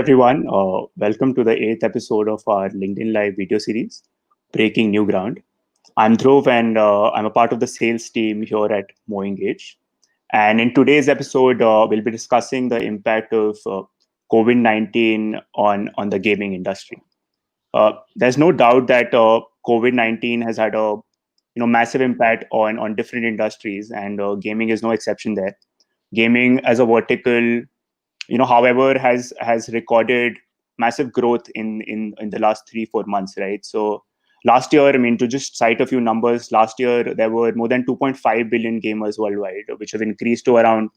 everyone. Welcome to the eighth episode of our LinkedIn Live video series, Breaking New Ground. I'm Dhruv, and I'm a part of the sales team here at MoEngage. And in today's episode, we'll be discussing the impact of COVID-19 on the gaming industry. There's no doubt that COVID-19 has had a massive impact on different industries, and gaming is no exception there. Gaming as a vertical, however, has recorded massive growth in the last 3-4 months, right? So last year, I mean, to just cite a few numbers, last year there were more than 2.5 billion gamers worldwide, which have increased to around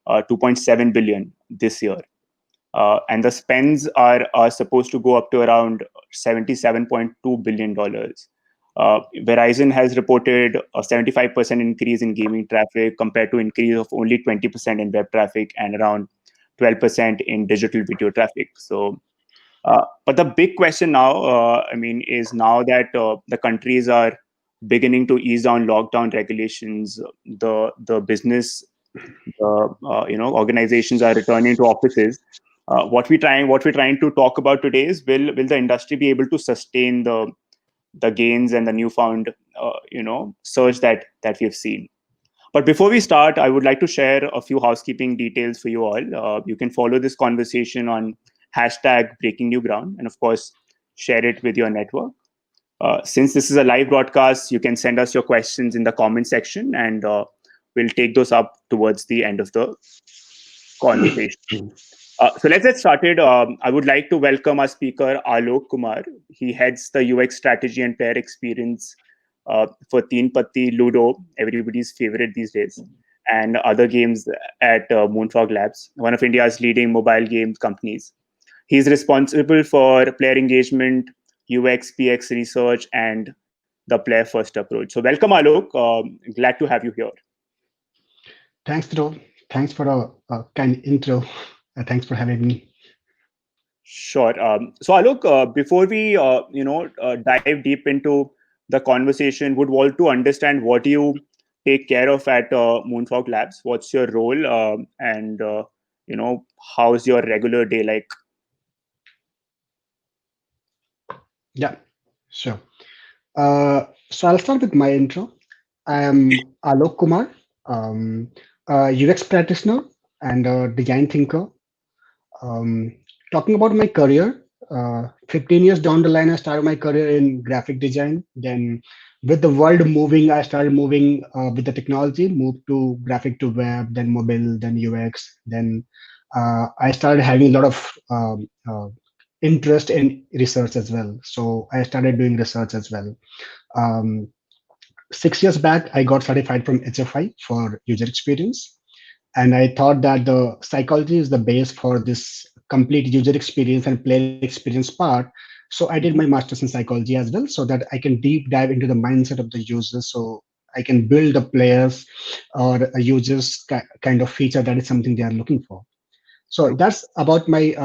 2.7 billion this year. And the spends are supposed to go up to around $77.2 billion. Verizon has reported a 75% increase in gaming traffic compared to increase of only 20% in web traffic and around 12% in digital video traffic. So, but the big question now, is now that the countries are beginning to ease down lockdown regulations, the business, organizations are returning to offices. What we're trying to talk about today is will the industry be able to sustain the gains and the newfound surge that we've seen. But before we start, I would like to share a few housekeeping details for you all. You can follow this conversation on hashtag Breaking New Ground, and of course, share it with your network. Since this is a live broadcast, you can send us your questions in the comment section, and we'll take those up towards the end of the conversation. So let's get started. I would like to welcome our speaker, Alok Kumar. He heads the UX strategy and player experience for Teen Patti, Ludo, everybody's favorite these days, and other games at Moonfrog Labs, one of India's leading mobile games companies. He's responsible for player engagement, UX, PX research, and the player first approach. So welcome, Alok. Glad to have you here. Thanks, Dhruv. Thanks for a kind intro. Thanks for having me. Sure. So Alok, before we dive deep into the conversation, would want to understand what you take care of at Moonfrog Labs. What's your role, and how's your regular day like? Yeah, sure. So I'll start with my intro. I am Alok Kumar, a UX practitioner and a design thinker. Um, Talking about my career, 15 years down the line, I started my career in graphic design. Then, with the world moving, I started moving with the technology, moved to graphic to web, then mobile, then UX. Then I started having a lot of interest in research as well. So I started doing research as well. Um, 6 years back, I got certified from HFI for user experience. And I thought that the psychology is the base for this complete user experience and player experience part. So I did my master's in psychology as well, so that I can deep dive into the mindset of the users. So I can build the players or a users kind of feature that is something they are looking for. So that's about my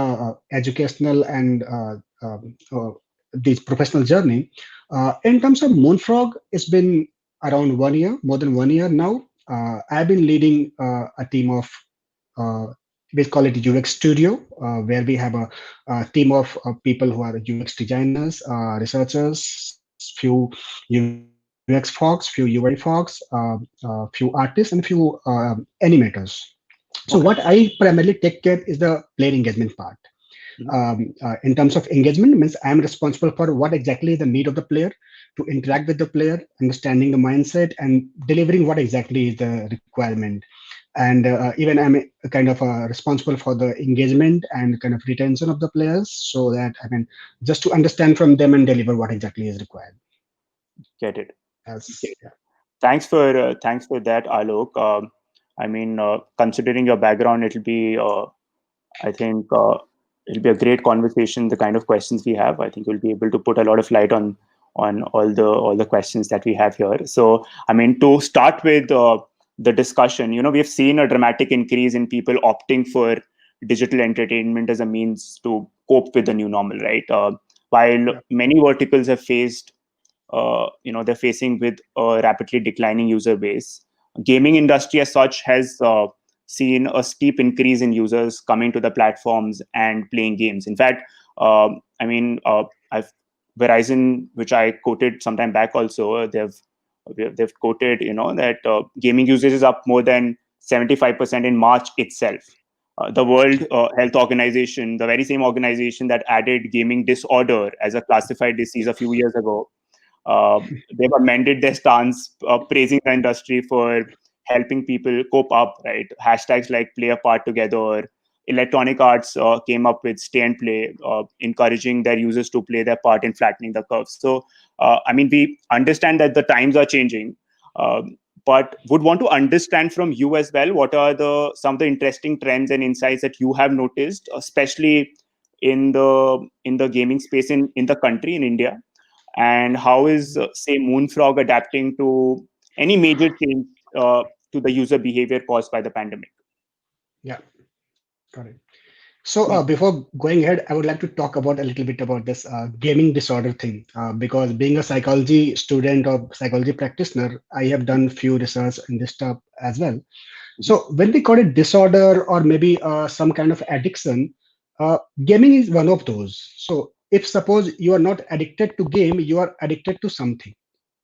educational and this professional journey. In terms of Moonfrog, it's been around 1 year, more than 1 year now. I've been leading a team of uh, we call it UX Studio, where we have a team of people who are UX designers, researchers, few UX folks, few UI folks, few artists, and few animators. So what Okay. I primarily take care is the player engagement part. Mhm. In terms of engagement, means I am responsible for what exactly is the need of the player to interact with the player, understanding the mindset, and delivering what exactly is the requirement. And even I'm kind of responsible for the engagement and kind of retention of the players, so that I mean just to understand from them and deliver what exactly is required. Get it. As Okay. Thanks for that, Alok. Considering your background, I think it'll be a great conversation. The kind of questions we have, I think we'll be able to put a lot of light on all the questions that we have here. So, to start with the discussion, we've seen a dramatic increase in people opting for digital entertainment as a means to cope with the new normal, right? While yeah, many verticals have faced they're facing with a rapidly declining user base. Gaming industry as such has seen a steep increase in users coming to the platforms and playing games. In fact, I mean, I've Verizon, which I quoted sometime back, also they've quoted, that gaming usage is up more than 75% in March itself. The World Health Organization, the very same organization that added gaming disorder as a classified disease a few years ago, uh, they've amended their stance, praising the industry for helping people cope up, right? Hashtags like play a part together. Electronic Arts came up with stay and play, encouraging their users to play their part in flattening the curve. So, I mean, we understand that the times are changing, but would want to understand from you as well, what are some of the interesting trends and insights that you have noticed, especially in the gaming space in the country, in India, and how is say Moonfrog adapting to any major change to the user behavior caused by the pandemic? Yeah, got it. So Yeah. before going ahead, I would like to talk about a little bit about this gaming disorder thing, because being a psychology student or psychology practitioner, I have done few research in this stuff as well. Mhm. So when we call it disorder or maybe some kind of addiction, gaming is one of those. So if suppose you are not addicted to game, you are addicted to something.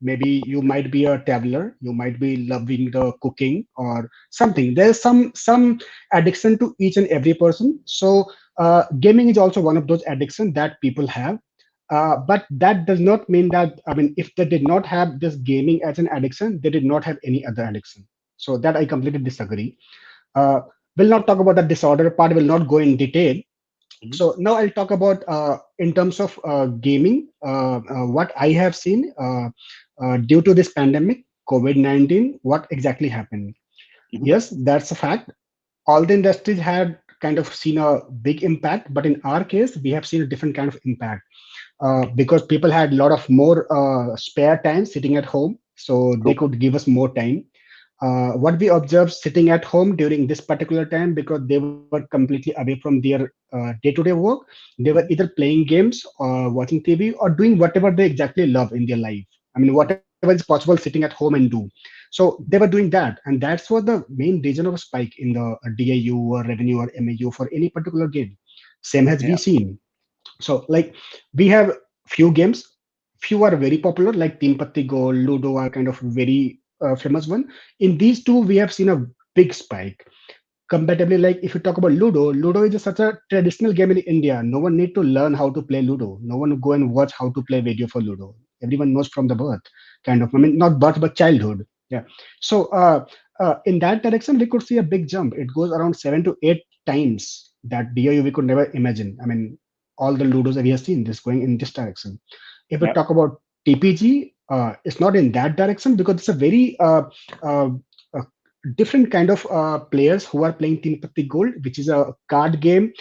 Maybe you might be a traveler, you might be loving the cooking or something. There's some addiction to each and every person. So gaming is also one of those addictions that people have. But that does not mean that, I mean, if they did not have this gaming as an addiction, they did not have any other addiction. So that I completely disagree. Uh, we'll not talk about the disorder part, will not go in detail. Mhm. So now I'll talk about in terms of gaming, what I have seen due to this pandemic, COVID-19, what exactly happened. Mhm. Yes, that's a fact. All the industries had kind of seen a big impact, but in our case, we have seen a different kind of impact because people had a lot of more spare time sitting at home, so they True. could give us more time. What we observed sitting at home during this particular time, because they were completely away from their day-to-day work, they were Mhm. either playing games or watching TV or doing whatever they exactly love in their life. I mean, whatever is possible sitting at home and do. So they were doing that, and that's what the main reason of a spike in the DAU or revenue or MAU for any particular game. Same has Yeah. we seen. So like we have few games, few are very popular like Team Patti Go, Ludo are kind of very famous one. In these two, we have seen a big spike. Comparatively, like if you talk about Ludo, Ludo is such a traditional game in India. No one need to learn how to play Ludo. No one go and watch how to play video for Ludo. Everyone knows from the birth, kind of. I mean, not birth but childhood. Yeah. So in that direction, we could see a big jump. It goes around 7 to 8 times that DAU we could never imagine. I mean, all the Ludos that we have seen this going in this direction. If we Yeah. talk about TPG, it's not in that direction because it's a very uh, uh, different kind of players who are playing Team Patti Gold, which is a card game.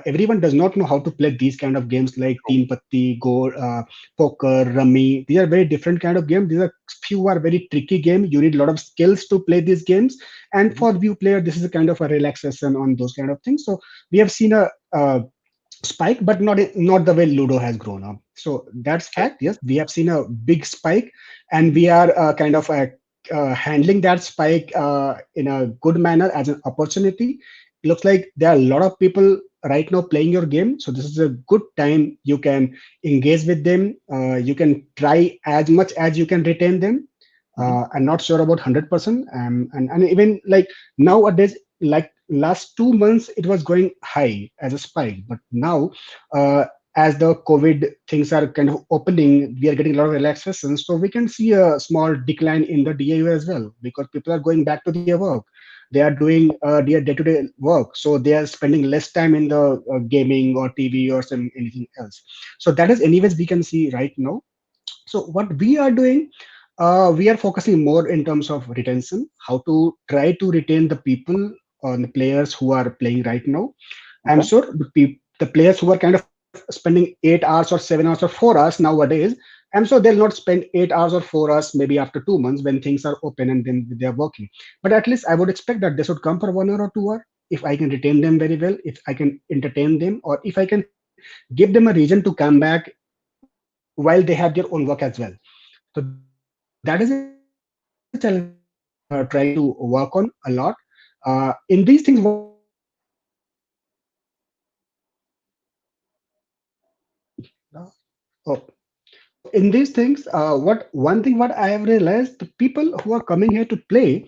Everyone does not know how to play these kind of games like True. Team Patti Gold, poker, rummy. These are very different kind of games. These are few are very tricky game. You need a lot of skills to play these games. And Mhm. for view player, this is a kind of a relaxation on those kind of things. So we have seen a spike, but not the way Ludo has grown up. So that's Okay. fact. Yes, we have seen a big spike, and we are kind of handling that spike in a good manner as an opportunity. Looks like there are a lot of people right now playing your game, so this is a good time. You can engage with them. You can try as much as you can retain them. Mhm. I'm not sure about 100%, and even like nowadays, like last 2 months it was going high as a spike, but now uh, as the COVID things are kind of opening, we are getting a lot of relaxation, so we can see a small decline in the DAU as well because people are going back to their work. They are doing their day-to-day work, so they are spending less time in the gaming or TV or some anything else. So that is anyways we can see right now. So what we are doing, we are focusing more in terms of retention, how to try to retain the people or the players who are playing right now. I'm Okay. sure the players who are kind of spending 8 hours or 7 hours or 4 hours nowadays, I'm sure they'll not spend 8 hours or 4 hours maybe after 2 months when things are open and then they're working. But at least I would expect that they should come for 1 hour or 2 hour. If I can retain them very well, if I can entertain them, or if I can give them a reason to come back while they have their own work as well. So that is a challenge we are trying to work on a lot. In these things, what I have realized, the people who are coming here to play, oh, so in these things, what one thing what I have realized, the people who are coming here to play,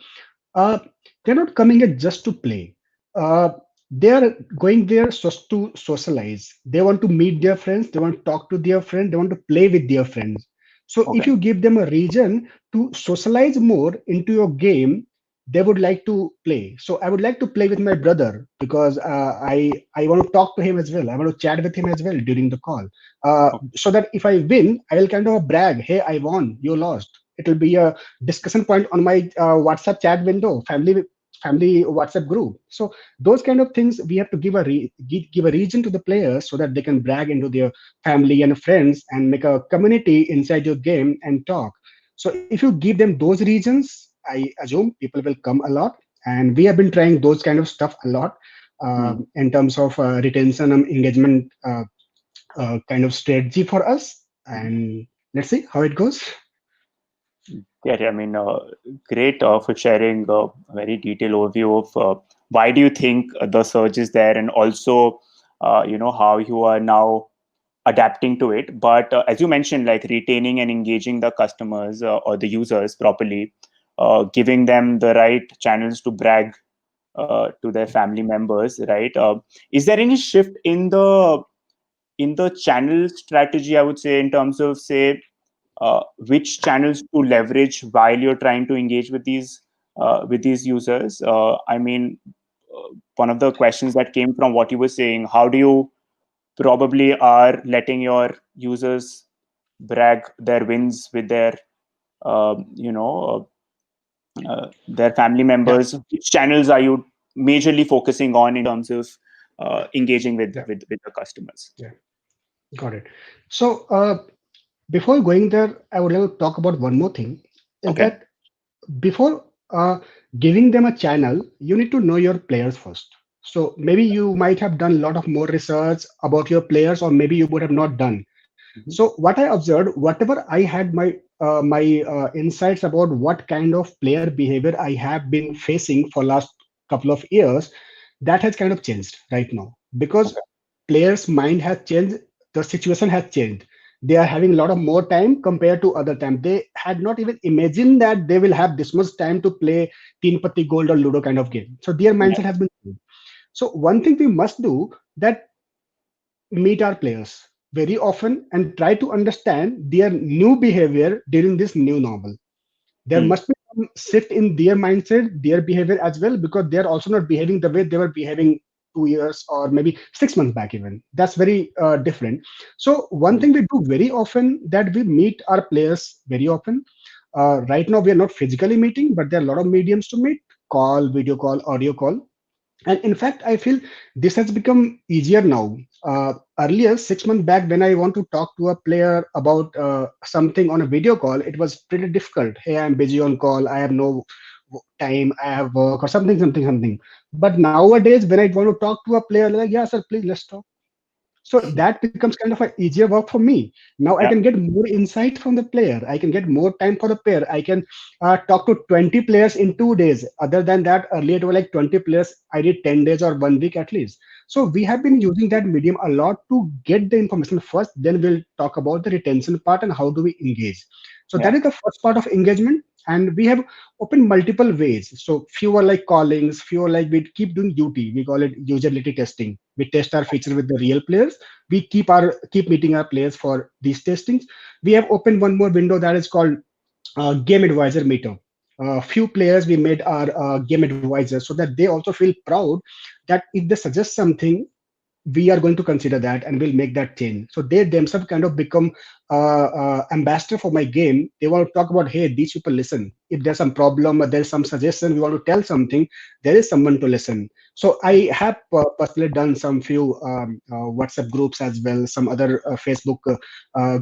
uh, they're not coming here just to play. Uh, they are going there just to socialize. They want to meet their friends. They want to talk to their friends. They want to play with their friends. So if Okay. you give them a reason to socialize more into your game, they would like to play. So I would like to play with my brother because I want to talk to him as well. I want to chat with him as well during the call. Okay. So that if I win, I will kind of brag, "Hey, I won. You lost." It will be a discussion point on my WhatsApp chat window, family WhatsApp group. So those kind of things we have to give a region to the players so that they can brag into their family and friends and make a community inside your game and talk. So if you give them those regions, I assume people will come a lot. And we have been trying those kind of stuff a lot Hmm. in terms of retention and engagement kind of strategy for us. And let's see how it goes. Yeah, I mean, great for sharing a very detailed overview of why do you think the surge is there, and also, how you are now adapting to it. But as you mentioned, like retaining and engaging the customers or the users properly, giving them the right channels to brag to their family members, right? Is there any shift in the channel strategy? I would say in terms of say which channels to leverage while you're trying to engage with these users. I mean, one of the questions that came from what you were saying, how do you probably are letting your users brag their wins with their family Yeah, members? Which channels are you majorly focusing on in terms of engaging yeah, with the customers? yeah. Got it. So before going there, I would like to talk about one more thing. Is Okay. that before giving them a channel, you need to know your players first. So maybe you might have done a lot of more research about your players, or maybe you would have not done. Mhm. So what I observed, whatever I had my insights about what kind of player behavior I have been facing for last couple of years, that has kind of changed right now because Okay. players' mind has changed, the situation has changed. They are having a lot of more time compared to other time. They had not even imagined that they will have this much time to play Teen Patti Gold or Ludo kind of game. So their Yeah. mindset has been changed. So one thing we must do, that meet our players very often and try to understand their new behavior during this new normal. There Hmm. must be some shift in their mindset, their behavior as well, because they're also not behaving the way they were behaving 2 years or maybe 6 months back even. That's very different. So one Hmm. thing we do very often, that we meet our players very often. Right now we are not physically meeting, but there are a lot of mediums to meet: call, video call, audio call. And in fact, I feel this has become easier now. Earlier, 6 months back, when I want to talk to a player about something on a video call, it was pretty difficult. Hey, I'm busy on call. I have no time. I have work or something, something, something. But nowadays, when I want to talk to a player, like, yeah, sir, please, let's talk. So that becomes kind of an easier work for me. Now I Yeah. can get more insight from the player. I can get more time for the player. I can talk to 20 players in 2 days. Other than that, earlier it was like 20 players. I did 10 days or 1 week at least. So we have been using that medium a lot to get the information first. Then we'll talk about the retention part and how do we engage. So that Yeah. is the first part of engagement. And we have opened multiple ways. So few are like callings, few are like we keep doing UT. We call it usability testing. We test our feature with the real players. We keep meeting our players for these testings. We have opened one more window that is called game advisor meetup. Few players we made our game advisors so that they also feel proud that if they suggest something, we are going to consider that and we'll make that change. So they themselves kind of become ambassador for my game. They want to talk about, hey, these people listen. If there's some problem or there's some suggestion, we want to tell something, there is someone to listen. So I have personally done some few WhatsApp groups as well, some other Facebook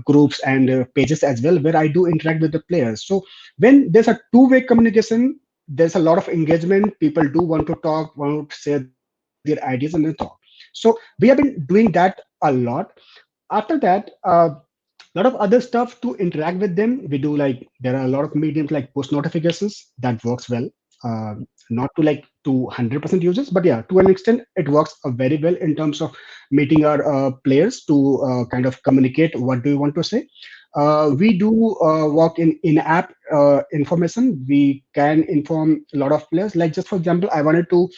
groups and pages as well, where I do interact with the players. So when there's a two-way communication, there's a lot of engagement. People do want to talk, want to share their ideas and then talk. So we have been doing that a lot. After that, lot of other stuff to interact with them. We do like there are a lot of mediums like push notifications that works well. uh, not to like to 100% users, but yeah, to an extent it works very well in terms of meeting our players to kind of communicate what do you want to say. We do work in app information. We can inform a lot of players. Like just for example, I wanted to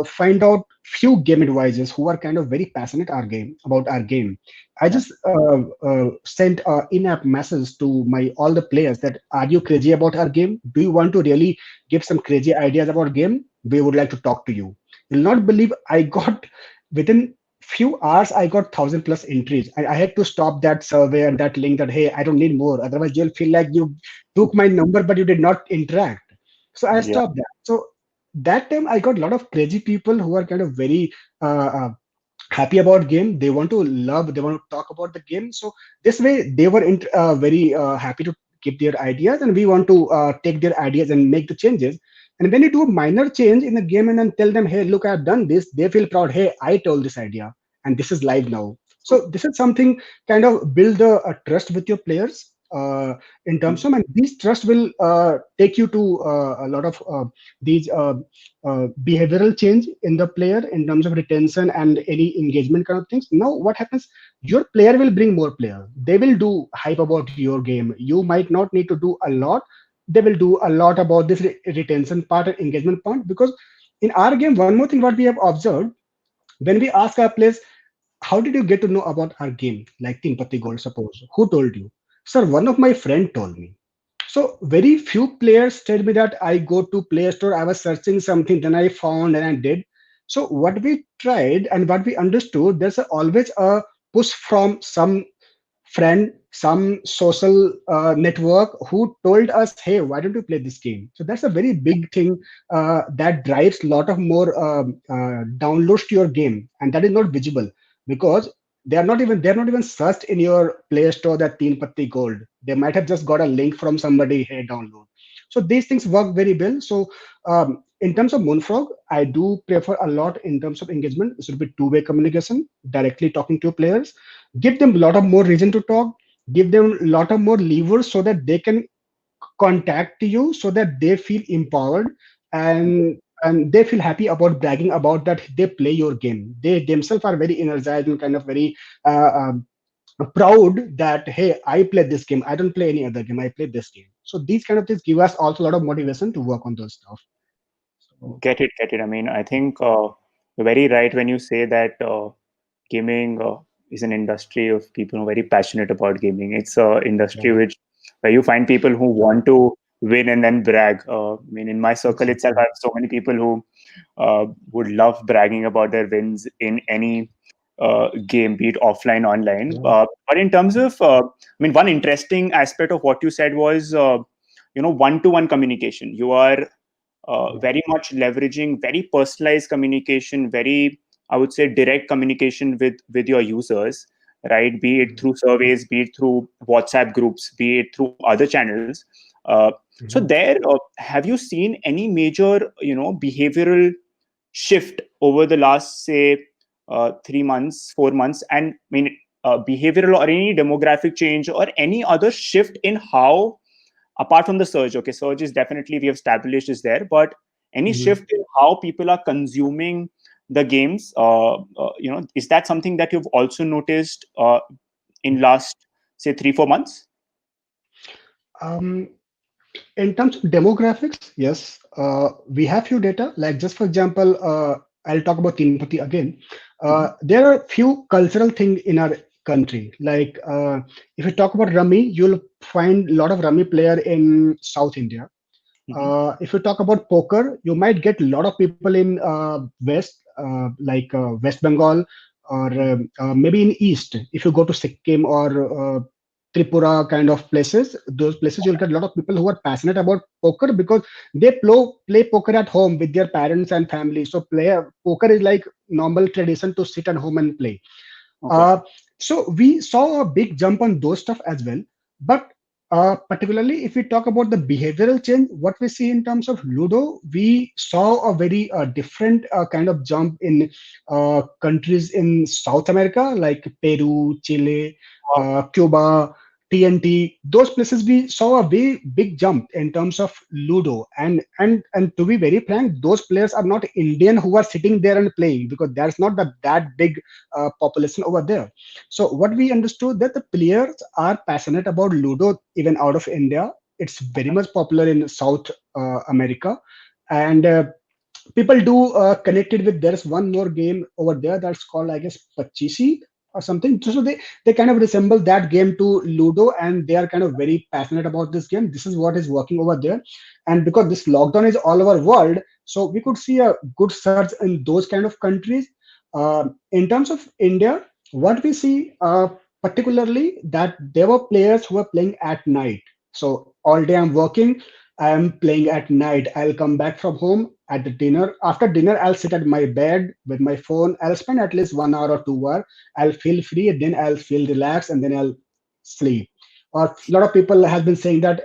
find out few game advisors who are kind of very passionate our game about our game. I Yeah. just sent in-app message to my all the players that are you crazy about our game? Do you want to really give some crazy ideas about game? We would like to talk to you. You'll not believe I got within few hours I got 1,000 plus entries. I had to stop that survey and that link that hey I don't need more. Otherwise you'll feel like you took my number but you did not interact. So I Yeah. stopped that. So that time I got a lot of crazy people who are kind of very happy about game. They want to love, they want to talk about the game. So this way they were very happy to keep their ideas, and we want to take their ideas and make the changes. And when you do a minor change in the game and then tell them hey look I've done this, they feel proud. Hey, I told this idea and this is live now. True. So this is something kind of build a trust with your players in terms Mhm. of, and these trust will take you to a lot of these behavioral change in the player in terms of retention and any engagement kind of things. Now what happens, your player will bring more player, they will do hype about your game. You might not need to do a lot, they will do a lot about this retention part and engagement part. Because in our game, one more thing what we have observed, when we ask our players how did you get to know about our game, like Team Patti Gold, suppose, who told you? Sir, one of my friend told me. So very few players tell me that I go to Play Store, I was searching something, then I found and I did. So what we tried and what we understood, there's always a push from some friend, some social network who told us, hey, why don't you play this game? So that's a very big thing that drives a lot of more downloads to your game, and that is not visible because they're not even searched in your Play Store that Teen Patti Gold. They might have just got a link from somebody, hey, download. So these things work very well. So in terms of Moonfrog, I do prefer a lot in terms of engagement. It should be two-way communication, directly talking to players. Give them a lot of more reason to talk. Give them a lot of more levers so that they can contact you, so that they feel empowered and they feel happy about bragging about that they play your game. They themselves are very energized and kind of very proud that hey I play this game, I don't play any other game, I play this game. So these kind of things give us also a lot of motivation to work on those stuff. So Get it, get it. I mean, I think you're very right when you say that gaming is an industry of people who are very passionate about gaming. It's an industry yeah, which where you find people who want to win and then brag. I mean, in my circle itself, I exactly. have so many people who would love bragging about their wins in any game, be it offline, online. Yeah. But in terms of, I mean, one interesting aspect of what you said was, one-to-one communication. You are Yeah. very much leveraging very personalized communication, very, I would say, direct communication with your users, right? Be it Mhm. through surveys, be it through WhatsApp groups, be it through other channels. So Mhm. there, have you seen any major, behavioral shift over the last, say, 3 months, 4 months? And I mean, behavioral or any demographic change or any other shift in how, apart from the surge, okay, surge is definitely, we have established, is there, but any Mhm. shift in how people are consuming the games, is that something that you've also noticed in last, say, 3 4 months? Um, in terms of demographics, yes, we have few data. Like just for example, I'll talk about Tinpati again. Mhm. There are few cultural things in our country. Like if you talk about Rummy, you'll find a lot of Rummy player in South India. Mhm. If you talk about poker, you might get a lot of people in West, like West Bengal, or maybe in East. If you go to Sikkim or Tripura kind of places, those places you'll get a lot of people who are passionate about poker because they play poker at home with their parents and family. So poker is like normal tradition to sit at home and play. Okay. uh, so we saw a big jump on those stuff as well. But particularly if we talk about the behavioral change, what we see in terms of Ludo, we saw a very different kind of jump in countries in South America like Peru, Chile, Wow. Cuba. TNT, those places we saw a very big jump in terms of Ludo. And to be very frank, those players are not Indian who are sitting there and playing, because there's not that big population over there. So what we understood, that the players are passionate about Ludo even out of India. It's very much popular in South America, and people do connect it with, there's one more game over there that's called, I guess, Pachisi or something. So they kind of resemble that game to Ludo, and they are kind of very passionate about this game. This is what is working over there. And because this lockdown is all over world, so we could see a good surge in those kind of countries. In terms of India, what we see particularly, that there were players who were playing at night. So all day I'm working, I am playing at night. I'll come back from home at the dinner. After dinner, I'll sit at my bed with my phone. I'll spend at least 1 hour or 2 hours. I'll feel free, then I'll feel relaxed, and then I'll sleep. Or a lot of people have been saying that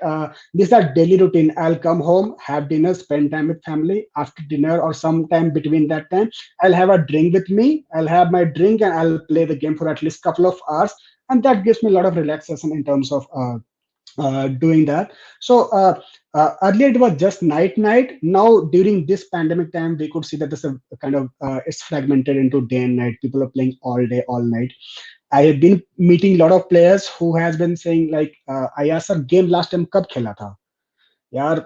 this is a daily routine. I'll come home, have dinner, spend time with family. After dinner or sometime between that time, I'll have a drink with me. I'll have my drink and I'll play the game for at least couple of hours, and that gives me a lot of relaxation in terms of doing that. So earlier it was just night. Now during this pandemic time, we could see that this kind of it's fragmented into day and night. People are playing all day, all night. I have been meeting a lot of players who has been saying like, I asked sir, game last time कब खेला था यार,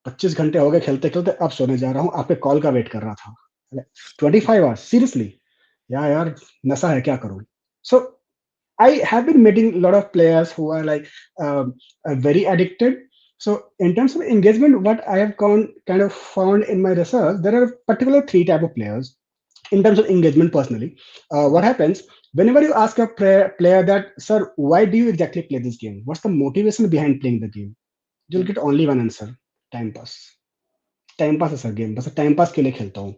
25 घंटे हो गए खेलते खेलते, अब सोने जा रहा हूँ, आपके कॉल का वेट कर रहा था. 25 hours seriously? या यार, नशा है, क्या करूँ? So I have been meeting a lot of players who are like very addicted. So in terms of engagement, what I have kind of found in my research, there are particular three type of players in terms of engagement. Personally, what happens whenever you ask a player that, sir, why do you exactly play this game? What's the motivation behind playing the game? You'll get only one answer: time pass. Time pass is a game. बस time pass के लिए खेलता हूँ.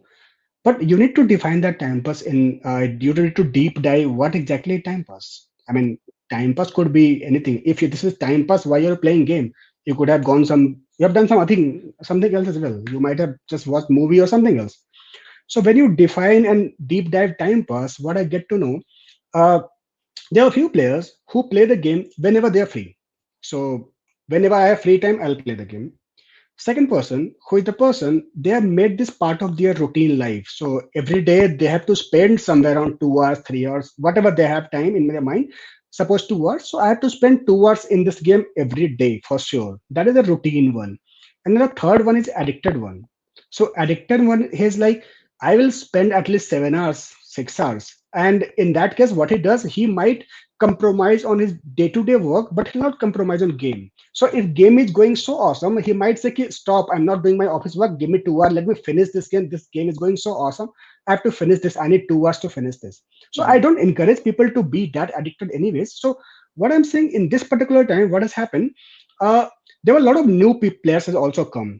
But you need to define that time pass in. You need to deep dive what exactly time pass. I mean, time pass could be anything. If this is time pass, why you're playing game? You could have gone some. You have done something else as well. You might have just watched movie or something else. So when you define and deep dive time pass, what I get to know, uh, there are a few players who play the game whenever they are free. So whenever I have free time, I'll play the game. Second person, who is the person, they have made this part of their routine life. So every day they have to spend somewhere around 2 hours, 3 hours, whatever they have time in their mind. Suppose 2 hours. So I have to spend 2 hours in this game every day for sure. That is a routine one. And then the third one is addicted one. So addicted one is like, I will spend at least 7 hours, 6 hours. And in that case, what he does, he might compromise on his day-to-day work, but he'll not compromise on game. So if game is going so awesome, he might say, "Ki, stop, I'm not doing my office work. Give me 2 hours. Let me finish this game. This game is going so awesome. I have to finish this. I need 2 hours to finish this." So I don't encourage people to be that addicted anyways. So what I'm saying, in this particular time, what has happened, uh, there were a lot of new players has also come.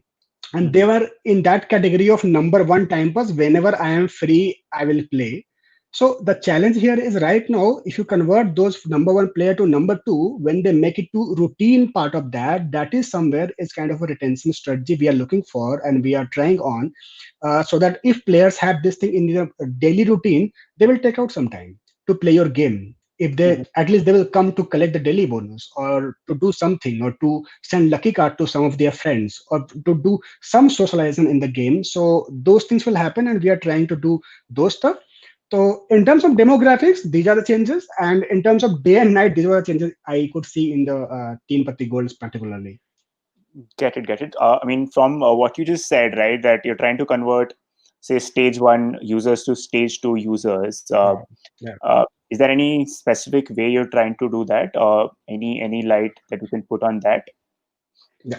And they were in that category of number one time pass. Whenever I am free, I will play. So the challenge here is, right now, if you convert those number one player to number two, when they make it to routine part of that, that is somewhere is kind of a retention strategy we are looking for and we are trying on, so that if players have this thing in their daily routine, they will take out some time to play your game. If they, at least they will come to collect the daily bonus, or to do something, or to send lucky card to some of their friends, or to do some socializing in the game. So those things will happen, and we are trying to do those stuff. So in terms of demographics, these are the changes, and in terms of day and night, these are the changes I could see in the Teen Patti Golds particularly. Get it. I mean, from what you just said, right, that you're trying to convert, say, stage one users to stage two users. Yeah. Is there any specific way you're trying to do that? Any light that you can put on that? Yeah.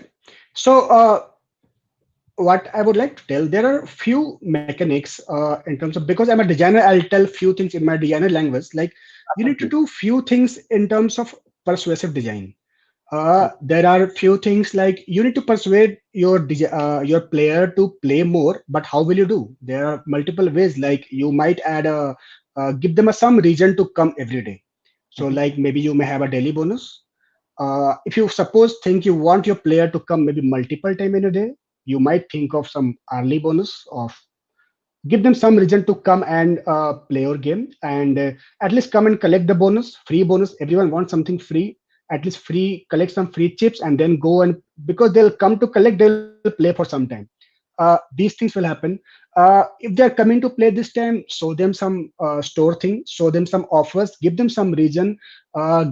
So what I would like to tell, there are few mechanics in terms of, because I'm a designer, I'll tell few things in my designer language. Like, you need to do few things in terms of persuasive design. There are few things like, you need to persuade your player to play more, but how will you do? There are multiple ways. Like, you might add give them some reason to come every day. So like, maybe you may have a daily bonus. If you suppose think you want your player to come maybe multiple time in a day, you might think of some early bonus, of give them some reason to come and play your game, and at least come and collect the bonus, free bonus. Everyone wants something free, at least free, collect some free chips, and then go, and because they'll come to collect, they'll play for some time. These things will happen. If they're coming to play this time, show them some store thing, show them some offers, give them some reason,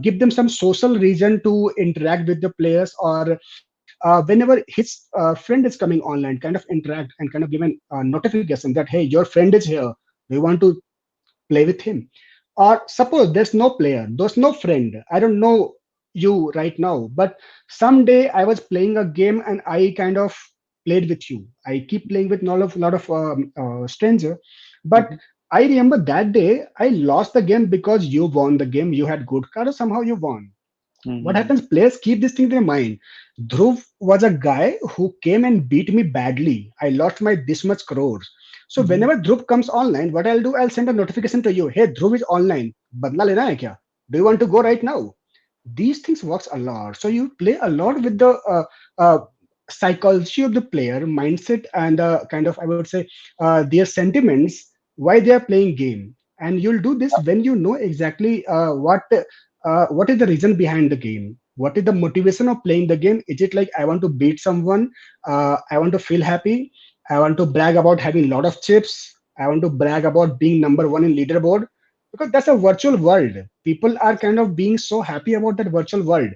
give them some social reason to interact with the players, or whenever his friend is coming online, kind of interact and kind of give an notification that, hey, your friend is here, we want to play with him. Or suppose there's no player, there's no friend, I don't know you right now, but someday I was playing a game and I kind of played with you. I keep playing with lot of stranger, but Mhm. I remember that day I lost the game because you won the game. You had good card, or somehow you won. What Mhm. happens? Players keep this thing in their mind. Dhruv was a guy who came and beat me badly. I lost my this much crores. So Mhm. whenever Dhruv comes online, what I'll do, I'll send a notification to you. Hey, Dhruv is online. Badla lena hai kya? Do you want to go right now? These things works a lot. So you play a lot with the psychology of the player, mindset, and kind of, I would say, their sentiments, why they are playing game. And you'll do this when you know exactly what is the reason behind the game. What is the motivation of playing the game? Is it like I want to beat someone? I want to feel happy. I want to brag about having a lot of chips. I want to brag about being number one in leaderboard, because that's a virtual world. People are kind of being so happy about that virtual world.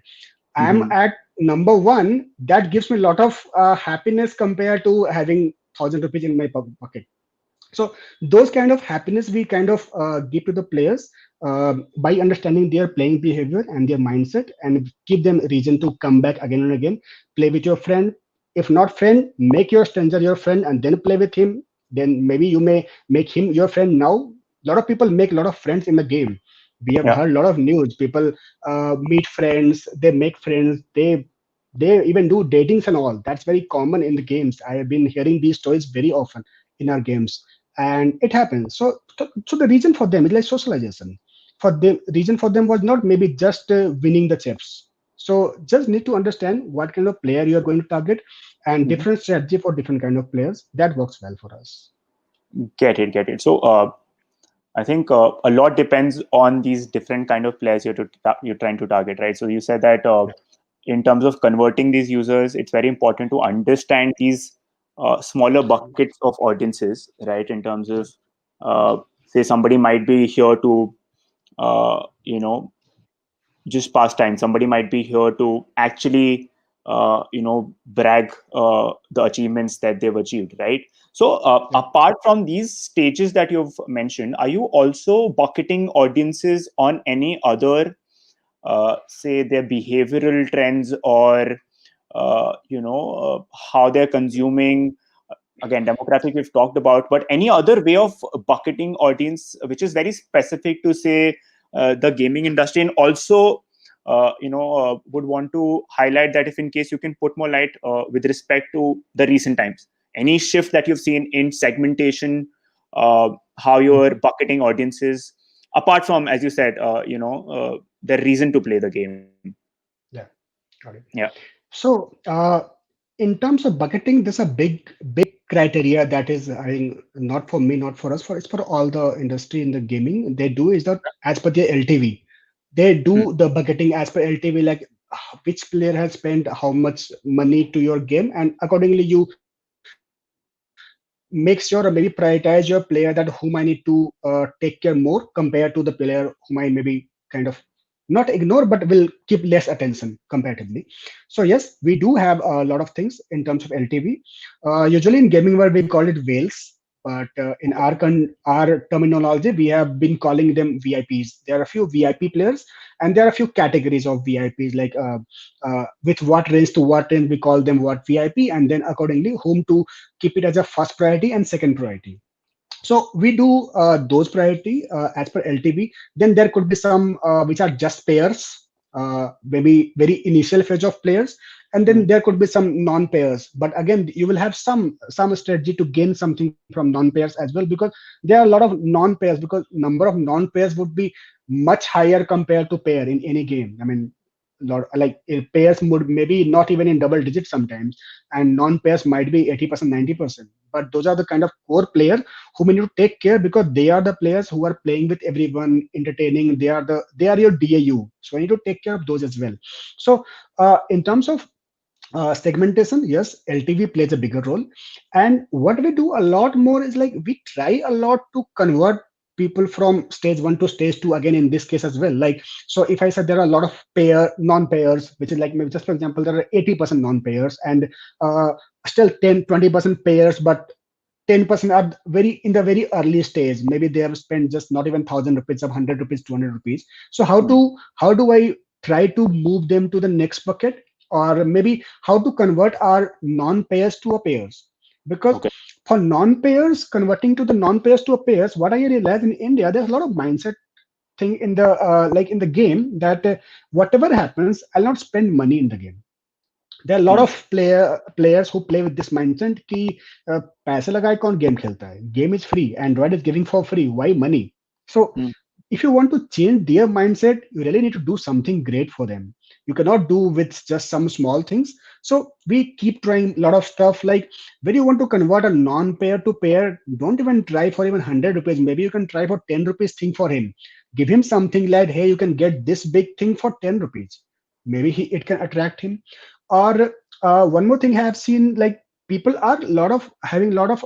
I'm Mhm. at number one. That gives me a lot of happiness compared to having 1,000 rupees in my pocket. So those kind of happiness we kind of give to the players by understanding their playing behavior and their mindset, and give them reason to come back again and again. Play with your friend. If not friend, make your stranger your friend and then play with him. Then maybe you may make him your friend. Now a lot of people make a lot of friends in the game. We have Yeah. heard a lot of news. People meet friends, they make friends, they even do datings and all. That's very common in the games. I have been hearing these stories very often in our games, and it happens. So the reason for them is like socialization. For the reason for them was not maybe just winning the chips. So just need to understand what kind of player you are going to target, and Mhm. different strategy for different kind of players. That works well for us. Get it, get it. So I think a lot depends on these different kind of players you're trying to target, right? So you said that Yeah. in terms of converting these users, it's very important to understand these smaller buckets of audiences, right? In terms of say somebody might be here to you know, just pastime. Somebody might be here to actually, brag the achievements that they've achieved, right? So, Yeah. apart from these stages that you've mentioned, are you also bucketing audiences on any other, say, their behavioral trends or, how they're consuming? Again, demographic we've talked about, but any other way of bucketing audience which is very specific to, say, the gaming industry, and also would want to highlight that if in case you can put more light with respect to the recent times, any shift that you've seen in segmentation, how you're Mhm. bucketing audiences, apart from, as you said, the reason to play the game. Yeah. Got it. Yeah. So in terms of bucketing, there's a big criteria that is, I think, not for me, not for us, for it's for all the industry in the gaming. They do is that as per their LTV, they Hmm. do the bucketing as per LTV, like which player has spent how much money to your game, and accordingly you make sure or maybe prioritize your player that whom I need to take care more compared to the player whom I maybe kind of not ignore but will keep less attention comparatively. So yes, we do have a lot of things in terms of LTV. Usually in gaming world we call it whales, but in our terminology we have been calling them VIPs. There are a few VIP players, and there are a few categories of VIPs, like with what range to what range we call them what VIP, and then accordingly whom to keep it as a first priority and second priority. So we do those priority as per LTV. Then there could be some which are just pairs, maybe very initial phase of players, and then Hmm. there could be some non-pairs. But again, you will have some strategy to gain something from non-pairs as well, because there are a lot of non-pairs, because number of non-pairs would be much higher compared to pair in any game. I mean, lot like pairs would maybe not even in double digits sometimes, and non-pairs might be 80%, 90%. but those are the kind of core players whom you need to take care, because they are the players who are playing with everyone, entertaining. They are your DAU, so you need to take care of those as well. So in terms of segmentation, yes, LTV plays a bigger role. And what we do a lot more is like we try a lot to convert people from stage one to stage two again in this case as well. Like, so if I said there are a lot of non-payers, which is like maybe just for example, there are 80% non-payers and uh, still 10-20% payers, but 10% are very in the very early stage. Maybe they have spent just not even 1,000 rupees, of 100 rupees, 200 rupees. So how do I try to move them to the next bucket, or maybe how to convert our non-payers to a payers? Because Okay. for non-payers, converting to the non-payers to a payers, what I realized in India, there's a lot of mindset thing in the like in the game that whatever happens, I'll not spend money in the game. There are a lot Hmm. of players who play with this mindset कि पैसे लगाए कौन game खेलता है, game is free, Android is giving for free, why money? So Hmm. if you want to change their mindset, you really need to do something great for them. You cannot do with just some small things. So we keep trying a lot of stuff. Like when you want to convert a non-payer to payer, don't even try for even 100 rupees. Maybe you can try for 10 rupees thing for him. Give him something like, hey, you can get this big thing for 10 rupees. Maybe it can attract him. Or one more thing I have seen, like people are having a lot of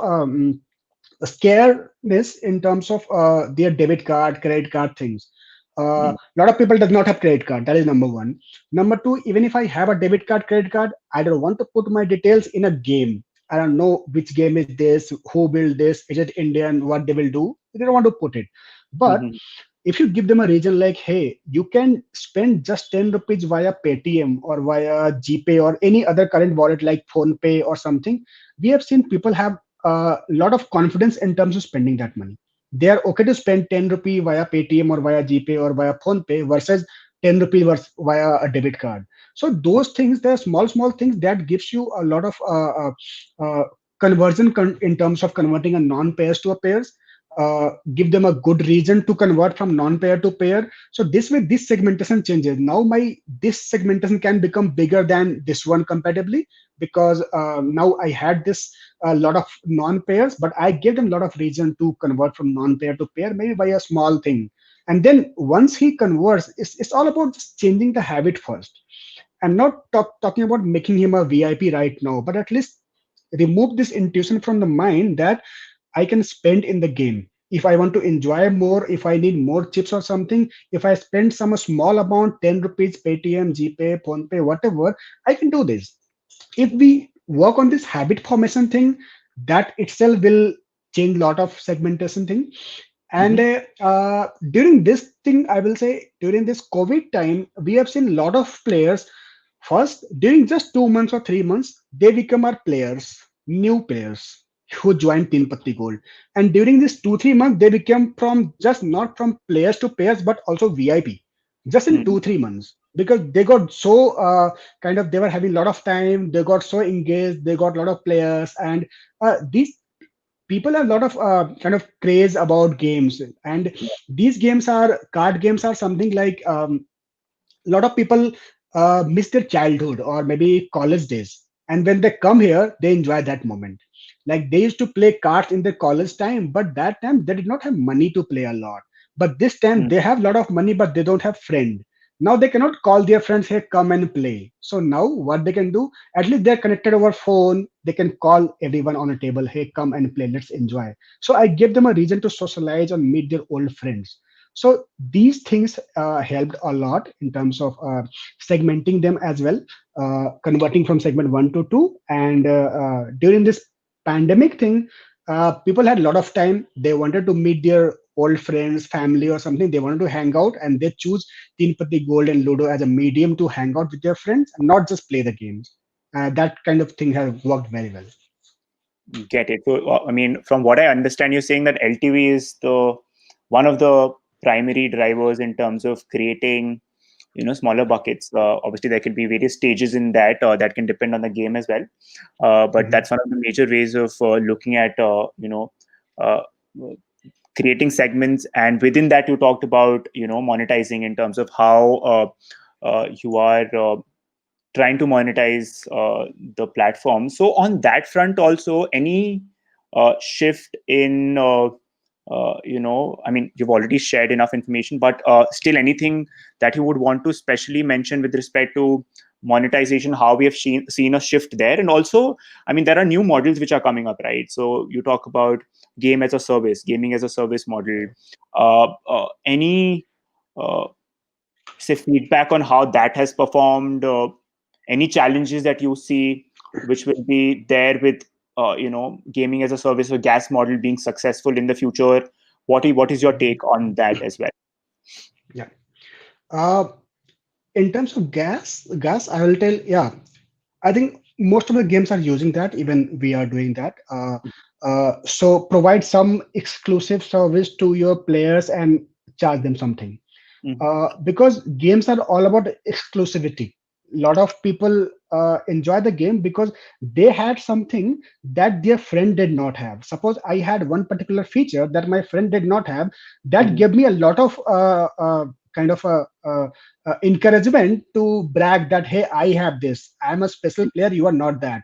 scaredness in terms of their debit card, credit card things. A Hmm. lot of people does not have credit card. That is number one. Number two, even if I have a debit card, credit card, I don't want to put my details in a game. I don't know which game is this, who built this, is it Indian, what they will do. They don't want to put it. But Hmm. if you give them a region like, hey, you can spend just 10 rupees via Paytm or via GPay or any other current wallet like PhonePe or something, we have seen people have a lot of confidence in terms of spending that money. They are okay to spend 10 rupee via Paytm or via GPay or via PhonePe versus 10 rupee via a debit card. So those things, they're small things that gives you a lot of uh, conversion in terms of converting a non-payers to a payers. Give them a good reason to convert from non-payer to payer. So this way, this segmentation changes. Now this segmentation can become bigger than this one comparatively, because now I had this a lot of non-payers, but I gave them a lot of reason to convert from non-payer to payer, maybe by a small thing. And then once he converts, it's all about just changing the habit first. I'm not talking about making him a VIP right now, but at least remove this intuition from the mind that I can spend in the game. If I want to enjoy more, if I need more chips or something, if I spend some small amount, 10 rupees, Paytm, GPay, PhonePe, whatever, I can do this. If we work on this habit formation thing, that itself will change a lot of segmentation thing. And Hmm. during this thing, I will say during this COVID time, we have seen a lot of players. First, during just 2 months or 3 months, they become our players, new players who joined Teen Patti Gold. And during this 2-3 months, they became from just not from players to players, but also VIP. Just in Hmm. 2-3 months, because they got so kind of they were having a lot of time, they got so engaged, they got a lot of players, and these people have a lot of kind of craze about games. And these games are card games are something like a lot of people miss their childhood or maybe college days, and when they come here they enjoy that moment. Like they used to play cards in their college time, but that time they did not have money to play a lot. But this time Hmm. they have a lot of money, but they don't have friend. Now they cannot call their friends, hey, come and play. So now what they can do, at least they're connected over phone, they can call everyone on a table, hey, come and play, let's enjoy. So I give them a reason to socialize and meet their old friends. So these things helped a lot in terms of segmenting them as well, converting from segment one to two. And during this pandemic thing, people had a lot of time. They wanted to meet their old friends, family, or something. They wanted to hang out, and they choose Teen Patti Gold and Ludo as a medium to hang out with their friends and not just play the games. That kind of thing has worked very well. Get it. So, I mean, from what I understand, you're saying that LTV is the one of the primary drivers in terms of creating, smaller buckets. Obviously, there can be various stages in that that can depend on the game as well. But Mhm. that's one of the major ways of looking at, uh, creating segments. And within that, you talked about, monetizing in terms of how you are trying to monetize the platform. So on that front, also, any shift in I mean, you've already shared enough information, but still anything that you would want to specially mention with respect to monetization, how we have seen a shift there? And also, I mean, there are new models which are coming up, right? So you talk about gaming as a service model. Any uh, say feedback on how that has performed? Any challenges that you see which will be there with gaming as a service or gas model being successful in the future? What is your take on that as well? Yeah. Uh, in terms of gas, I will tell. Yeah, I think most of the games are using that. Even we are doing that. So provide some exclusive service to your players and charge them something. Mhm. Because games are all about exclusivity. A lot of people enjoy the game because they had something that their friend did not have. Suppose I had one particular feature that my friend did not have, that Mhm. gave me a lot of kind of encouragement to brag that, hey, I have this. I'm a special player. You are not that.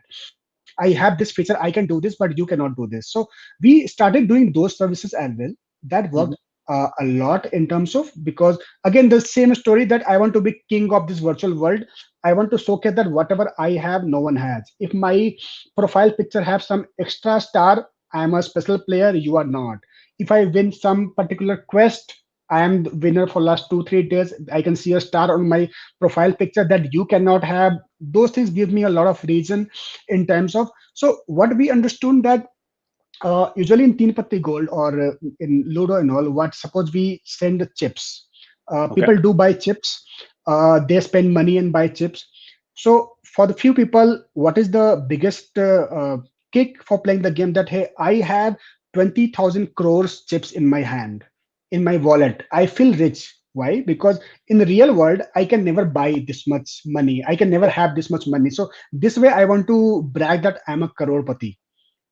I have this feature. I can do this, but you cannot do this. So we started doing those services as well. That worked Mhm. a lot in terms of, because again the same story that I want to be king of this virtual world. I want to showcase that whatever I have no one has. If my profile picture have some extra star, I am a special player, you are not. If I win some particular quest, I am the winner for last 2 3 days, I can see a star on my profile picture that you cannot have. Those things give me a lot of reason in terms of. So what we understood that usually in Teen Patti Gold or in Ludo and all, what suppose we send chips. Okay. People do buy chips. They spend money and buy chips. So for the few people, what is the biggest kick for playing the game? That, hey, I have 20,000 crores chips in my hand, in my wallet. I feel rich. Why? Because in the real world, I can never buy this much money. I can never have this much money. So this way, I want to brag that I'm a crorepati.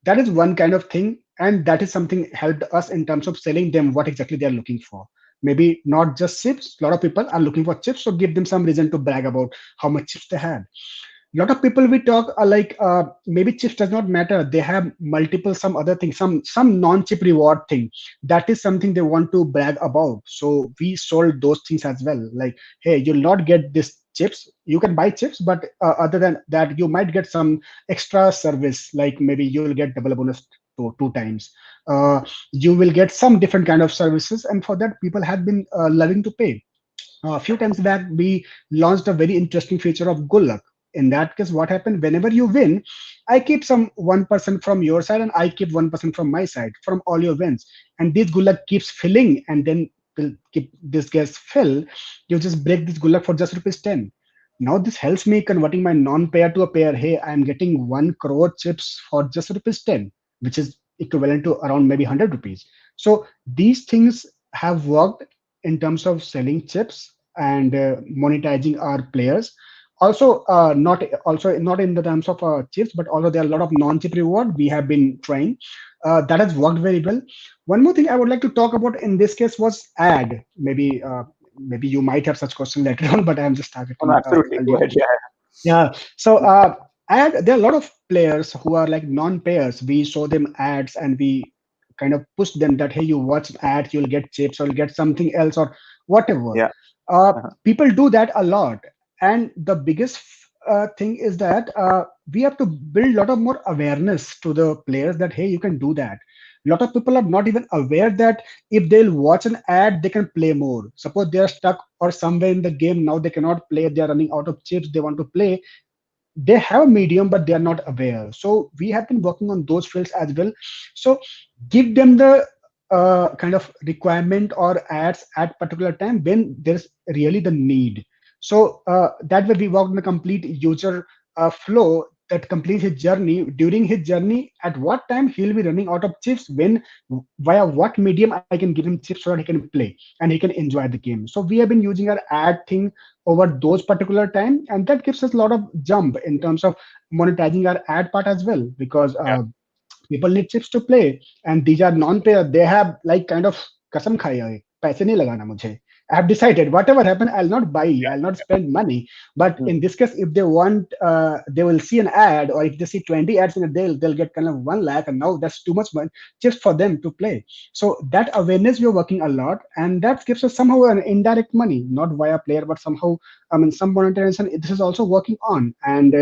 That is one kind of thing, and that is something helped us in terms of selling them what exactly they are looking for. Maybe not just chips. A lot of people are looking for chips, so give them some reason to brag about how much chips they had. A lot of people we talk are like, maybe chips does not matter, they have multiple some other things, some non-chip reward thing. That is something they want to brag about, so we sold those things as well. Like, hey, you'll not get this chips, you can buy chips, but other than that you might get some extra service, like maybe you'll get double bonus two times. uh, you will get some different kind of services, and for that people have been loving to pay. A few times back, we launched a very interesting feature of good luck. In that case, what happened? Whenever you win, I keep some 1% from your side, and I keep 1% from my side from all your wins. And this good luck keeps filling, and then will keep this gets fill. You just break this good luck for just rupees 10. Now this helps me converting my non-payer to a payer. Hey, I am getting 1 crore chips for just rupees 10, which is equivalent to around maybe 100 rupees. So these things have worked in terms of selling chips and monetizing our players. Also, not in the terms of chips, but also there are a lot of non-chip reward we have been trying. That has worked very well. One more thing I would like to talk about in this case was ad. Maybe you might have such question later on, but I'm just Oh, no, targeting absolutely. Go earlier. ahead. Yeah. Yeah. So there are a lot of players who are like non-payers. We show them ads and we kind of push them that, hey, you watch an ad, you'll get chips or you'll get something else or whatever. Yeah. Uh-huh. People do that a lot. And the biggest thing is that we have to build a lot of more awareness to the players that, hey, you can do that. A lot of people are not even aware that if they'll watch an ad, they can play more. Suppose they are stuck or somewhere in the game now, they cannot play, they are running out of chips, they want to play. They have a medium, but they are not aware. So we have been working on those fields as well. So give them the kind of requirement or ads at particular time when there's really the need. So that way we work on the complete user flow that completes his journey. During his journey, at what time he'll be running out of chips, when, via what medium I can give him chips so that he can play and he can enjoy the game. So we have been using our ad thing over those particular time, and that gives us a lot of jump in terms of monetizing our ad part as well, because Yeah. people need chips to play, and these are non-payer. They have like kind of कसम खाई है, पैसे नहीं लगाना मुझे. I've decided whatever happen, I'll not buy, Yeah. I'll not spend money. But Mm. in this case, if they want, they will see an ad, or if they see 20 ads in a day, they'll get kind of 1 lakh, and now that's too much money just for them to play. So that awareness we're working a lot, and that gives us somehow an indirect money, not via player, but somehow, I mean, some monetization. This is also working on, and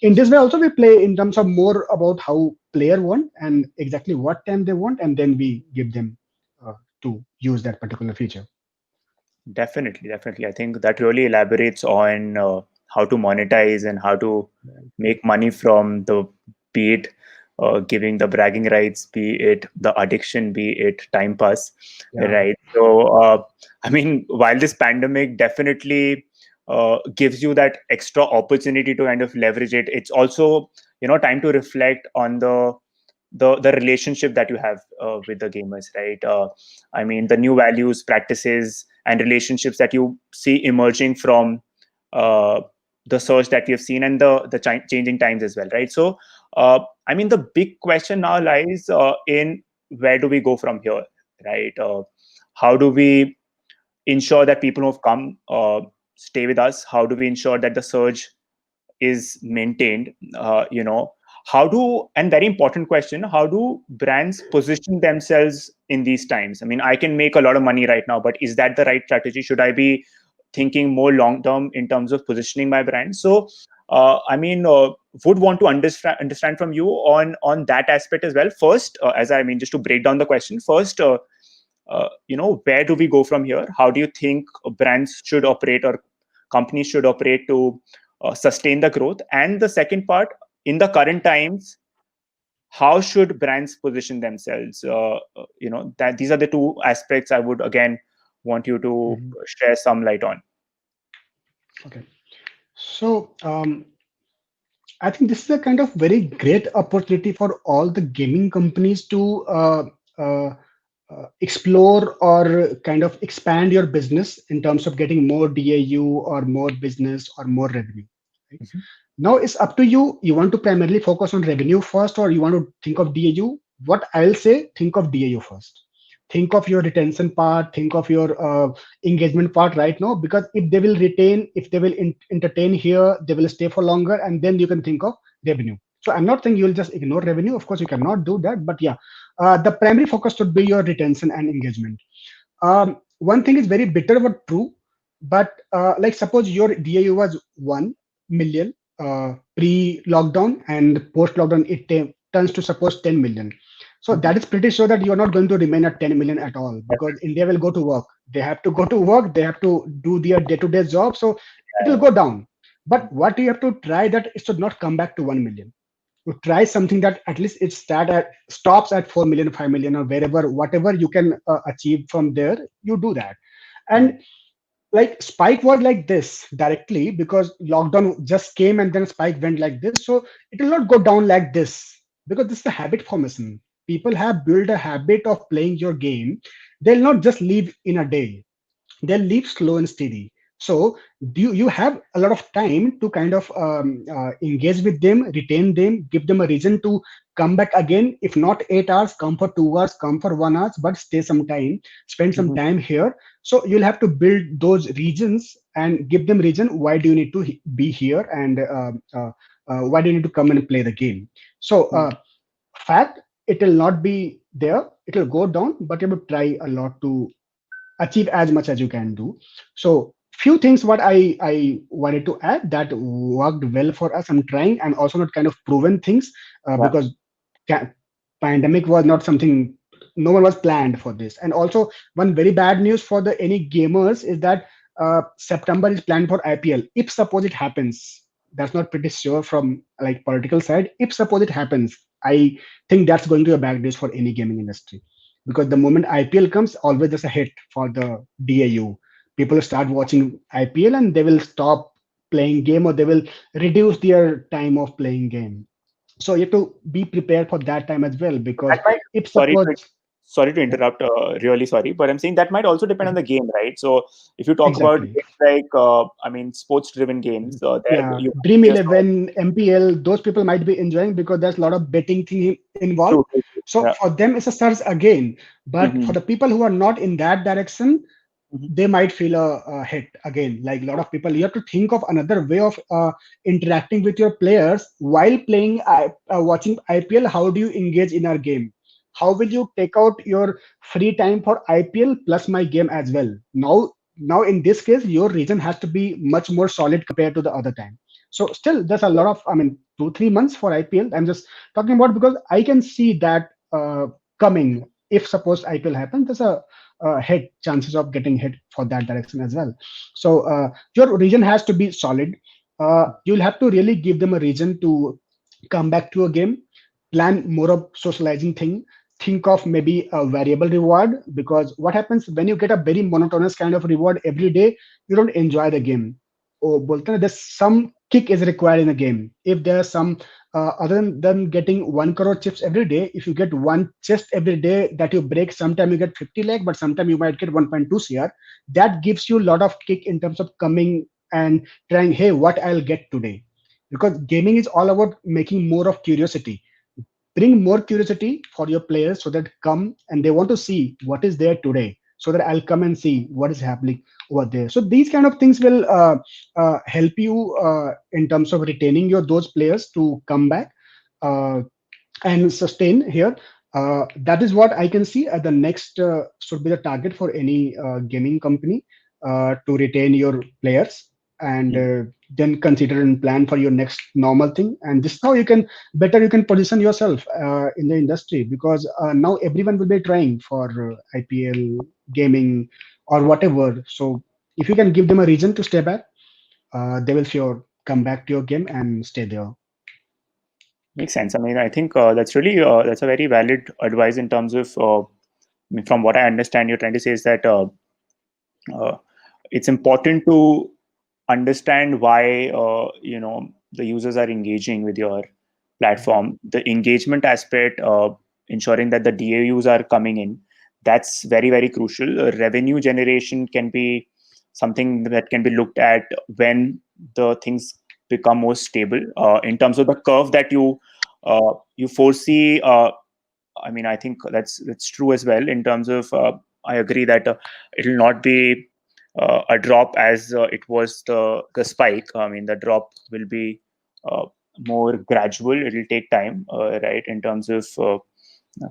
in this way also we play in terms of more about how player want and exactly what time they want, and then we give them to use that particular feature. Definitely, definitely. I think that really elaborates on how to monetize and how to make money from the, be it giving the bragging rights, be it the addiction, be it time pass, Yeah. right? So, I mean, while this pandemic definitely gives you that extra opportunity to kind of leverage it, it's also, time to reflect on the relationship that you have with the gamers, right? I mean, the new values, practices, and relationships that you see emerging from uh, the surge that we have seen, and the changing times as well, right? So, I mean, the big question now lies in where do we go from here, right? How do we ensure that people who have come stay with us? How do we ensure that the surge is maintained? How do, and very important question, how do brands position themselves in these times? I mean, I can make a lot of money right now, but is that the right strategy? Should I be thinking more long term in terms of positioning my brand? So I mean, would want to understand from you on that aspect as well. First, as I mean, just to break down the question first, where do we go from here? How do you think brands should operate, or companies should operate to sustain the growth? And the second part, in the current times, how should brands position themselves? That these are the two aspects I would again want you to Mhm. share some light on. Okay. So I think this is a kind of very great opportunity for all the gaming companies to uh, explore or kind of expand your business in terms of getting more DAU or more business or more revenue. Right? Mhm. Now it's up to you. You want to primarily focus on revenue first, or you want to think of DAU? What I'll say, think of DAU first. Think of your retention part, think of your engagement part right now, because if they will retain, if they will entertain here, they will stay for longer, and then you can think of revenue. So I'm not saying you'll just ignore revenue. Of course, you cannot do that, but yeah, the primary focus should be your retention and engagement. One thing is very bitter but true, but like suppose your DAU was 1 million pre-lockdown, and post-lockdown it turns to suppose 10 million. So Mhm. that is pretty sure that you are not going to remain at 10 million at all, because India will go to work. They have to go to work. They have to do their day-to-day job. So it will Yeah, go down. yeah. But what you have to try that it should not come back to 1 million. To try something that at least it stops at 4 million, 5 million, or wherever, whatever you can achieve from there, you do that. Mm. And like spike was like this directly because lockdown just came and then spike went like this, so it will not go down like this, because this is a habit formation. People have built a habit of playing your game. They'll not just leave in a day, they'll leave slow and steady. So you have a lot of time to kind of engage with them, retain them, give them a reason to come back again. If not 8 hours, come for 2 hours, come for 1 hour, but stay some time, spend some Mhm. time here. So you'll have to build those regions and give them reason why do you need to be here, and why do you need to come and play the game. So Mm. fact, it will not be there, it will go down, but you will try a lot to achieve as much as you can do. So few things what I wanted to add that worked well for us. I'm trying, and also not kind of proven things, Yeah. because ca- pandemic was not something, no one was planned for this. And also one very bad news for the any gamers is that September is planned for IPL. If suppose it happens, that's not pretty sure from like political side. If suppose it happens, I think that's going to be a bad news for any gaming industry, because the moment IPL comes, always there's a hit for the DAU. People start watching IPL and they will stop playing game, or they will reduce their time of playing game. So you have to be prepared for that time as well, because That might, if sorry suppose, to sorry to yeah, interrupt, really sorry, but I'm saying that might also depend on mhm, the game, right? So if you talk about exactly. games like, I mean, sports driven games, there Yeah, you Dream just 11, MPL, those people might be enjoying because there's a lot of betting thing involved. true. So Yeah. for them, it's a surge again. But for Hmm. the people who are not in that direction, Mhm. they might feel a hit again. Like a lot of people, you have to think of another way of interacting with your players while playing, watching IPL. How do you engage in our game? How will you take out your free time for IPL plus my game as well? Now in this case, your reason has to be much more solid compared to the other time. So still, there's a lot of, I mean, 2 3 months for IPL. I'm just talking about because I can see that coming. If suppose IPL happens, there's a hit chances of getting hit for that direction as well. So your region has to be solid. You'll have to really give them a reason to come back to a game. Plan more of socializing thing. Think of maybe a variable reward, because what happens when you get a very monotonous kind of reward every day, you don't enjoy the game. Oh, bolte na, there's some kick is required in a game. If there's some other than getting 1 crore chips every day, if you get one chest every day that you break, sometime you get 50 lakh, but sometime you might get 1.2 cr. That gives you a lot of kick in terms of coming and trying, hey, what I'll get today. Because gaming is all about making more of curiosity. Bring more curiosity for your players so that come and they want to see what is there today, so that I'll come and see what is happening over there. So these kind of things will help you in terms of retaining your those players to come back uh, and sustain here. That is what I can see. The next should be the target for any gaming company, to retain your players, and Mhm. then consider and plan for your next normal thing. And this is how you can better you can position yourself in the industry, because now everyone will be trying for IPL gaming or whatever. So if you can give them a reason to stay back, they will sure come back to your game and stay there. Makes sense. I mean, I think that's a very valid advice in terms of. I mean, from what I understand, you're trying to say is that uh, it's important to understand why the users are engaging with your platform. The engagement aspect, ensuring that the DAUs are coming in, that's very very crucial. Revenue generation can be something that can be looked at when the things become more stable. In terms of the curve that you foresee, I mean, I think that's true as well. In terms of, I agree that it will not be a drop as it was the spike. I mean, the drop will be uh, more gradual. It will take time, right? In terms of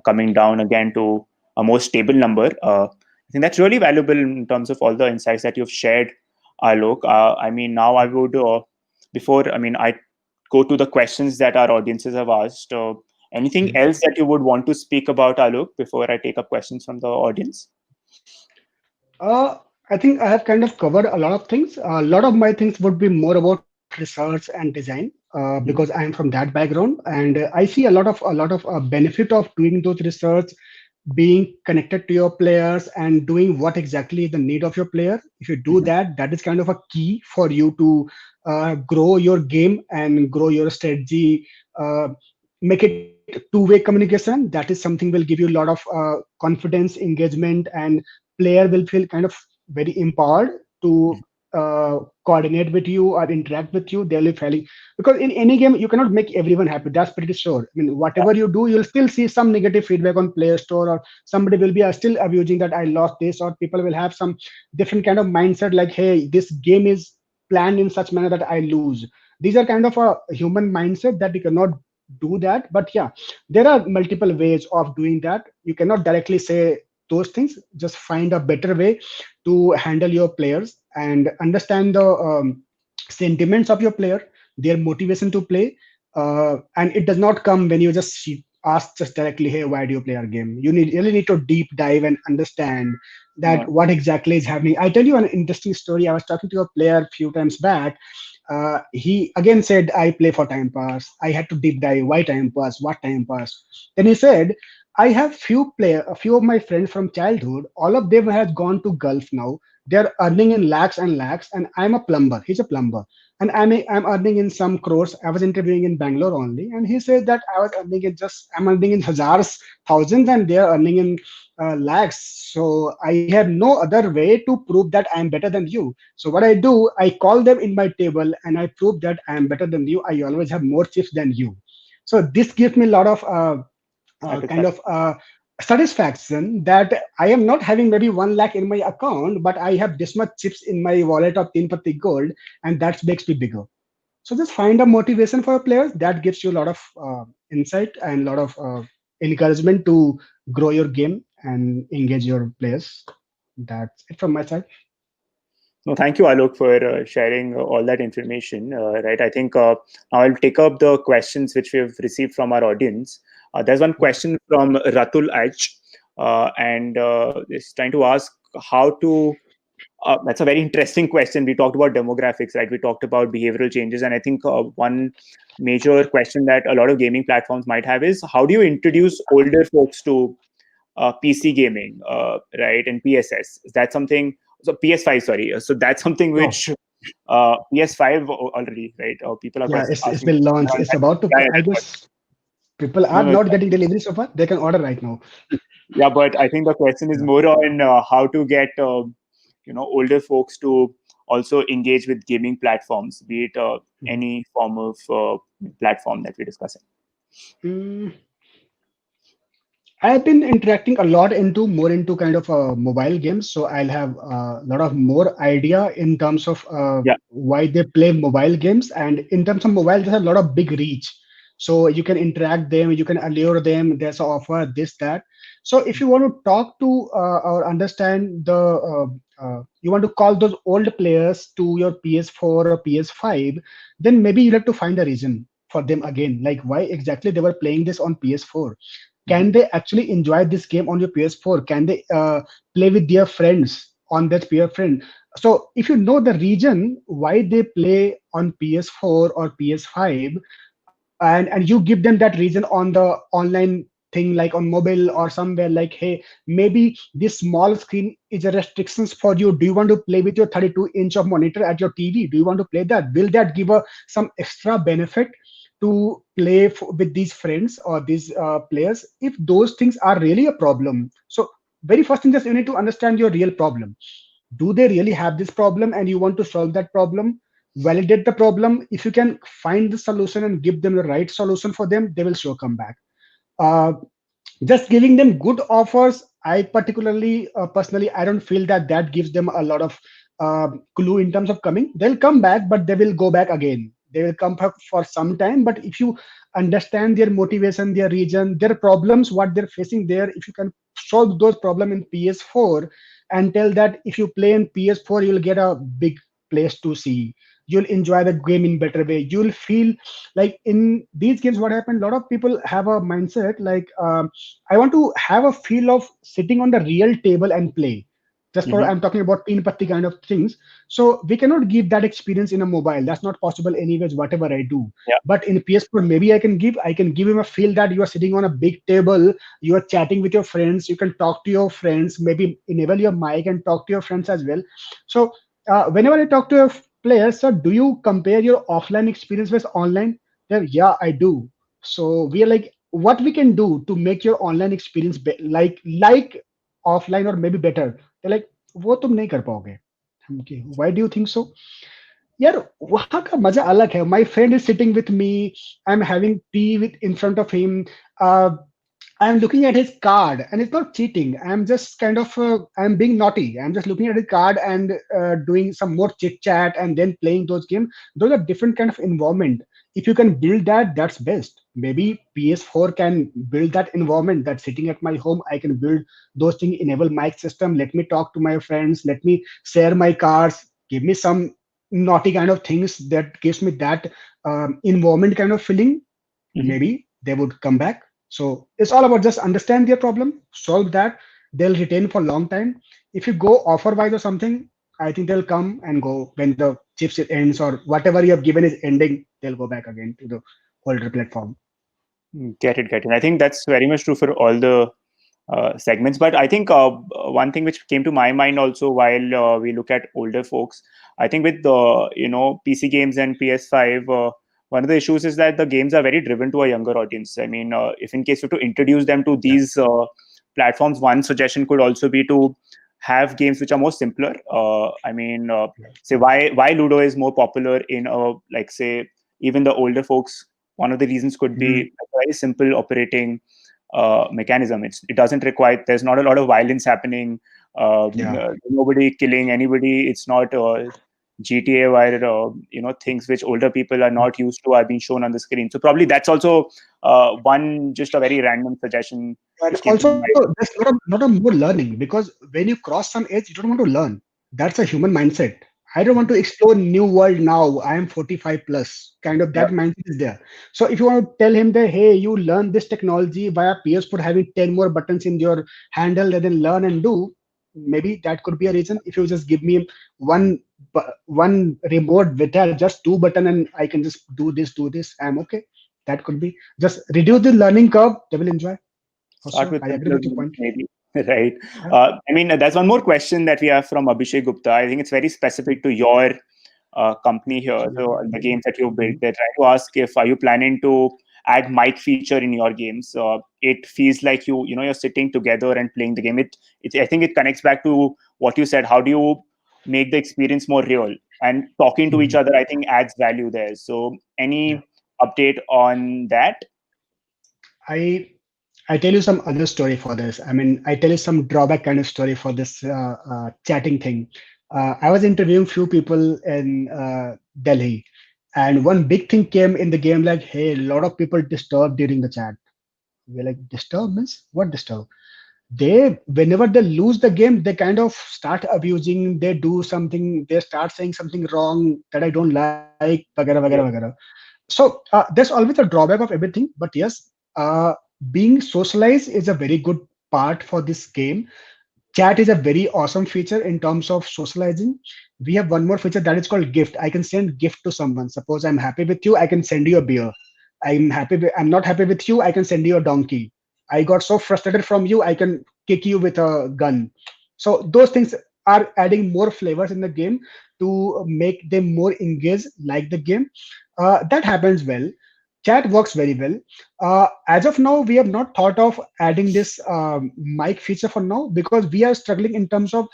coming down again to a more stable number. I think that's really valuable in terms of all the insights that you've shared, Alok. I mean, now I would before. I mean, I go to the questions that our audiences have asked. Anything else that you would want to speak about, Alok, before I take up questions from the audience? Uh, I think I have kind of covered a lot of things. A lot of my things would be more about research and design, because I am from that background, and I see a lot of benefit of doing those research, being connected to your players, and doing what exactly is the need of your player. If you do Mhm. that, that is kind of a key for you to grow your game and grow your strategy. Make it two-way communication. That is something will give you a lot of confidence, engagement, and player will feel kind of very empowered to coordinate with you or interact with you. They'll be feeling, because in any game you cannot make everyone happy. That's pretty sure. I mean, Yeah. whatever you do, you'll still see some negative feedback on Play Store, or somebody will be still abusing that I lost this, or people will have some different kind of mindset like, hey, this game is planned in such manner that I lose. These are kind of a human mindset that you cannot do that. But yeah, there are multiple ways of doing that. You cannot directly say those things. Just find a better way to handle your players and understand the sentiments of your player, their motivation to play. And it does not come when you just ask just directly, hey, why do you play our game? You really need to deep dive and understand that Yeah. what exactly is happening. I tell you an interesting story. I was talking to a player a few times back. He again said, I play for time pass. I had to deep dive. Why time pass? What time pass? Then he said, I have a few of my friends from childhood. All of them have gone to Gulf now. They're earning in lakhs and lakhs, and I'm a plumber. He's a plumber, and I'm earning in some crores. I was interviewing in Bangalore only, and he said that I'm earning in hazars, thousands, and they're earning in lakhs. So I have no other way to prove that I'm better than you. So what I do, I call them in my table and I prove that I am better than you. I always have more chips than you. So this gives me a lot of kind Satisfaction. of satisfaction that I am not having maybe 1 lakh in my account, but I have this much chips in my wallet of Teen Patti Gold, and that makes me bigger. So just find a motivation for players that gives you a lot of insight and a lot of encouragement to grow your game and engage your players. That's it from my side. No, thank you, Alok, for sharing all that information. Right, I think now I'll take up the questions which we've received from our audience. There's one question from Ratul H, and is trying to ask how to. That's a very interesting question. We talked about demographics, right? We talked about behavioral changes, and I think one major question that a lot of gaming platforms might have is how do you introduce older folks to PC gaming, right? And PSS. Is that something? So PS5, sorry. So that's something Oh, which PS5 already, right? People are yeah, it's asking. been launched. It's about to. Yeah, yeah, I that's what. guess people No, are no, not getting delivery so far. They can order right now. yeah, but I think the question is Yeah. more on how to get older folks to also engage with gaming platforms, be it Mhm. any form of platform that we're discussing. Mm, I've been interacting a lot into more into kind of mobile games, so I'll have a lot of more idea in terms of Yeah. why they play mobile games, and in terms of mobile, there's a lot of big reach. So you can interact them, you can allure them. There's an offer, this that. So if you want to talk to or understand you want to call those old players to your PS4 or PS5, then maybe you have to find a reason for them again, like why exactly they were playing this on PS4. Mhm. Can they actually enjoy this game on your PS4? Can they play with their friends on that peer friend? So if you know the reason why they play on PS4 or PS5, and you give them that reason on the online thing, like on mobile or somewhere, like, hey, maybe this small screen is a restrictions for you. Do you want to play with your 32-inch of monitor at your TV? Do you want to play that? Will that give a some extra benefit to play with these friends or these players? If those things are really a problem, so very first thing is you need to understand your real problem. Do they really have this problem and you want to solve that problem? Validate the problem. If you can find the solution and give them the right solution for them, they will sure come back. uh, just giving them good offers, I particularly personally, I don't feel that that gives them a lot of clue in terms of coming. They'll come back, but they will go back again. They will come back for some time, but if you understand their motivation, their region, their problems, what they're facing there, if you can solve those problems in PS4 and tell that if you play in PS4 you'll get a big place to see, you'll enjoy the game in better way, you'll feel like in these games what happened, a lot of people have a mindset like, I want to have a feel of sitting on the real table and play. Just for Mhm. I'm talking about Teen Patti kind of things. So we cannot give that experience in a mobile. That's not possible anyways, whatever I do. Yeah. But in PS4, maybe I can give him a feel that you are sitting on a big table, you are chatting with your friends, you can talk to your friends, maybe enable your mic and talk to your friends as well. So whenever I talk to your players, so do you compare your offline experience with online? Then yeah, I do. So we are like, what we can do to make your online experience like offline or maybe better. They're like, वो तुम नहीं कर पाओगे. Okay, why do you think so? यार वहाँ का मजा अलग है. My friend is sitting with me. I'm having tea with in front of him. Uh, I'm looking at his card, and it's not cheating. I'm just kind of I'm being naughty. I'm just looking at his card and doing some more chit chat and then playing those games. Those are different kind of environment. If you can build that, that's best. Maybe PS4 can build that environment. That sitting at my home, I can build those things. Enable mic system. Let me talk to my friends. Let me share my cards. Give me some naughty kind of things that gives me that environment kind of feeling. Mhm. Maybe they would come back. So it's all about just understand their problem, solve that. They'll retain for a long time. If you go offer wise or something, I think they'll come and go when the chips it ends or whatever you have given is ending. They'll go back again to the older platform. Get it, get it. I think that's very much true for all the segments. But I think one thing which came to my mind also while we look at older folks, I think with the PC games and PS5, one of the issues is that the games are very driven to a younger audience. I mean, if in case you have to introduce them to Yeah. these platforms, one suggestion could also be to have games which are more simpler. I mean, say why Ludo is more popular in like say even the older folks. One of the reasons could be Mhm. a very simple operating. mechanism. It doesn't require. There's not a lot of violence happening. Nobody killing anybody. It's not GTA where things which older people are not used to are being shown on the screen. So probably that's also one just a very random suggestion. And To keep in also, mind. there's not a more learning because when you cross some age, you don't want to learn. That's a human mindset. I don't want to explore new world now. I am 45 plus. Kind of Yeah, that mindset is there. So if you want to tell him that, hey, you learn this technology via PS4 having 10 more buttons in your handle and then learn and do, maybe that could be a reason. If you just give me one remote with just two button and I can just do this, I'm okay. That could be just reduce the learning curve. They will enjoy. For start sure. with I agree simpler with your ones, point. maybe. Right. Yeah. I mean, there's one more question that we have from Abhishek Gupta. I think it's very specific to your company here. So the games that you built, Mhm. they're trying to ask if are you planning to add mic feature in your games. It feels like you're sitting together and playing the game. I think it connects back to what you said. How do you make the experience more real? And talking to each Mhm. other, I think, adds value there. So Yeah. any update on that? I I tell you some other story for this. I mean, I tell you some drawback kind of story for this chatting thing. I was interviewing few people in Delhi, and one big thing came in the game like, hey, a lot of people disturb during the chat. We're like, disturb means what disturb? They whenever they lose the game, they kind of start abusing. They do something. They start saying something wrong that I don't like. Vagara, vagara, vagara. So there's always a drawback of everything, but yes, uh, being socialized is a very good part for this game. Chat is a very awesome feature in terms of socializing. We have one more feature that is called gift. I can send gift to someone. Suppose I'm happy with you, I can send you a beer. I'm not happy with you, I can send you a donkey. I got so frustrated from you, I can kick you with a gun. So those things are adding more flavors in the game to make them more engaged like the game. That happens well. Chat works very well. As of now, we have not thought of adding this mic feature for now because we are struggling in terms of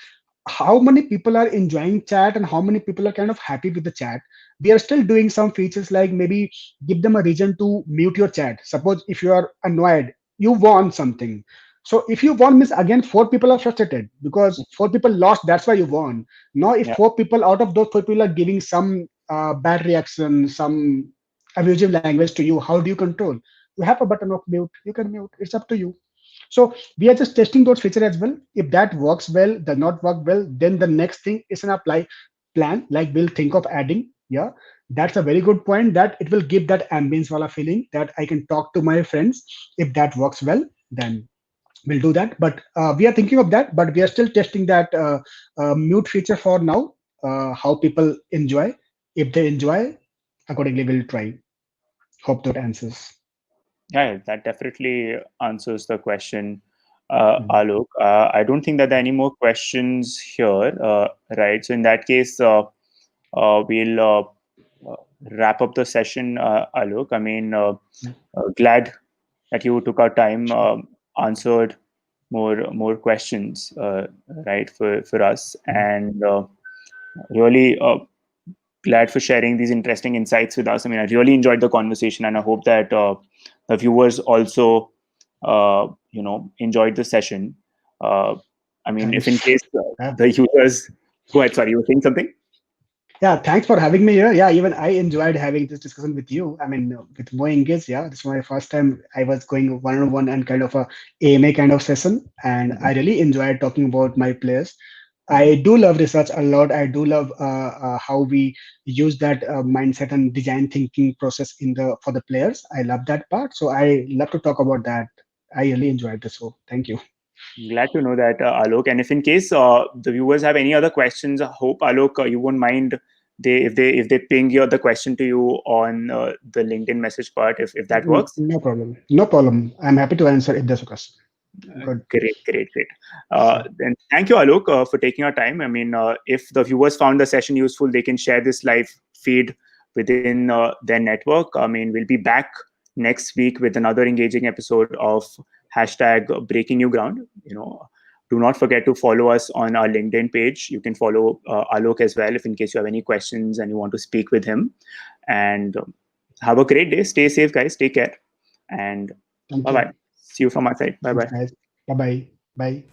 how many people are enjoying chat and how many people are kind of happy with the chat. We are still doing some features like maybe give them a reason to mute your chat. Suppose if you are annoyed, you want something. So if you won means again four people are frustrated because four people lost. That's why you won. Now if Yeah. four people out of those four people are giving some bad reaction, some abusive language to you, how do you control? You have a button of mute. You can mute. It's up to you. So we are just testing those features as well. If that works well, does not work well, then the next thing is an apply plan. Like we'll think of adding. Yeah, that's a very good point. That it will give that ambience wala feeling that I can talk to my friends. If that works well, then we'll do that. But we are thinking of that. But we are still testing that mute feature for now. How people enjoy. If they enjoy, accordingly, we'll try. Hope that answers. Yeah, that definitely answers the question, Mhm. Alok. I don't think that there are any more questions here, right? So in that case, we'll uh, wrap up the session, Alok. I mean, Yeah, glad that you took our time, sure. answered more questions, right, for us, Mhm. and really glad for sharing these interesting insights with us. I mean, I really enjoyed the conversation, and I hope that the viewers also, enjoyed the session. Uh, I mean, if in Thanks. case Yeah. the users, go ahead. Sorry, you were saying something. Yeah, thanks for having me here. Yeah, even I enjoyed having this discussion with you. I mean, with Mo Engage, yeah, this is my first time I was going one-on-one and kind of a AMA kind of session, and Mhm. I really enjoyed talking about my players. I do love research a lot. I do love how we use that mindset and design thinking process in the for the players. I love that part, so I love to talk about that. I really enjoyed this. So thank you. Glad to know that, Alok. And if in case the viewers have any other questions, I hope Alok, you won't mind if they ping your the question to you on the LinkedIn message part, if that works. No problem. No problem. I'm happy to answer if there's a question. Good. Great. Sure. Then thank you, Alok, for taking our time. I mean, if the viewers found the session useful, they can share this live feed within their network. I mean, we'll be back next week with another engaging episode of hashtag Breaking New Ground. Do not forget to follow us on our LinkedIn page. You can follow Alok as well if in case you have any questions and you want to speak with him. And have a great day. Stay safe, guys. Take care. And Thank bye bye. you. See you from my side. Bye Thanks, bye. guys. Bye bye. Bye.